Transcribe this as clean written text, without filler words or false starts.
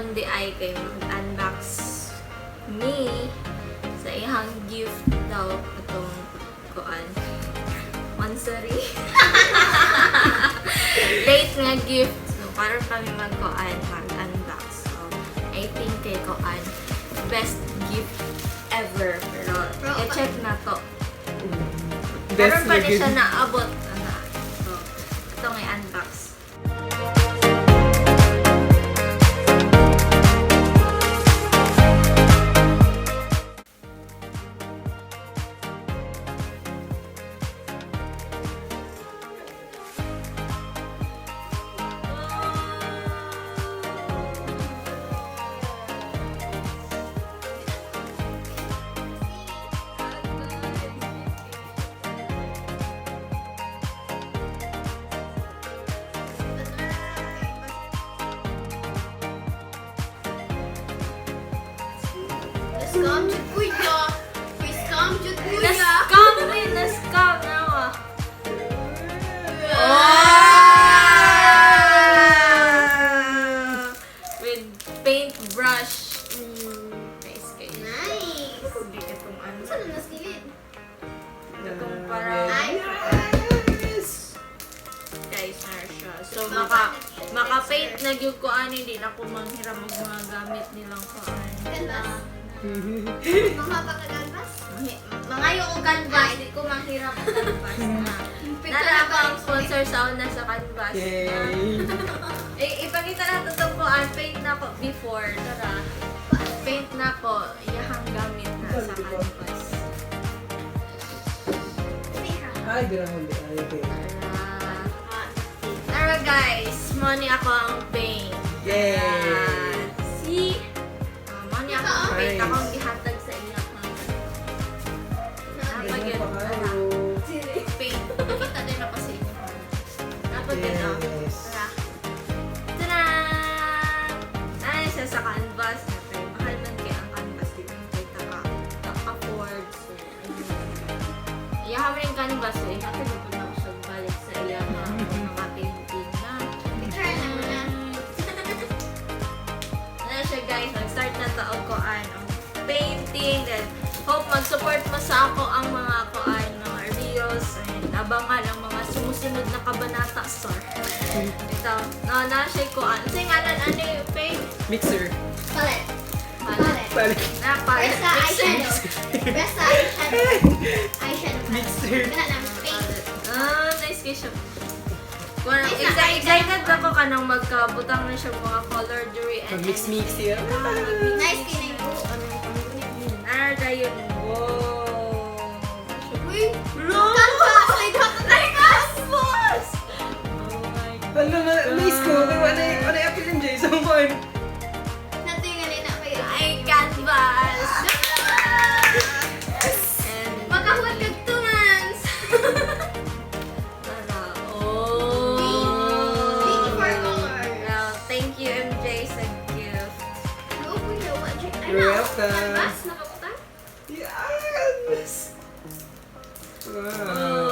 karon di ay kay mag-unbox me sa ihang gift daw itong kuan. Mansari. Late nga gift. So, karon kami mag-unbox. So, I think kay kuan best gift ever. Pero i-check na to. Karon pa ni siya naabot. So, ito nga i-unbox. Scam jud kuya. Kuy scam jud kuya. Na-scam eh! Na-scam na ako. With paintbrush. Nice guys. Nice. Hindi ka itong ano. Saan na nasilid? Itong parang guys na siya. So maka-paint na gyud ko ani hindi na ko manghiram og mga gamit nilang kuan. Canvas. Mga pagkaganvas? Mga yung canvas, hindi ko manghiram og canvas na. Nara ako ang sponsor sa una sa canvas. Yay! Ipakita na ito itong kuan. Paint na ko before. Tara. Paint na ko. Iyahang gamit na sa canvas. Ay, grabe. Ay, okay. Tara guys. Money ako ang paint. Yay! See? Money ako ang paint. Nice. Ako ang gihatag sa inyo. Napagyan. Paint. Kita din ako sa inyo. Napagyan ako. Yes. Tara. Tara! Ay, siya sa canvas. Mahal man kaya ang canvas. Di man kayo taka-afford. So, ayun. Iyahan mo yung canvas. So, iyahan mo na ako siya balik sa iya mga painting na. Picture na mo na. Ano siya guys, mag-start na to ako ang painting. Then, hope mag-support mo sa ako ang mga kuan, mga reels. And abangan ang mga sumusunod na kabanata. Sorry. Ito, na siya kuan. Kasi ngalan, ano yung paint? Mixer. Palette. Palette. Pali. Na palette. Basta eyeshadow. Basta eyeshadow. Eyeshadow. Mixer. Wala na. Paint. Nice kayo siya. Well, Nice na, excited ba ko ka nang magkabutang na siya mga color jewelry and Mix-mix yan. Nice kinay ko. Narada yun. Wow! Uy! Canvas! Ay, dapat na canvas! Oh my God. Ano na, miss ko. Ano yung apil yung Jason mo? Natingalin na kayo. Ay, canvas! And Makahuwag kag 2 months! tara. Oh! Thank you for color. Well, thank you MJ sa gift. Hello, kuya. You're welcome. Canvas? Nakabutang? Yes! Wow.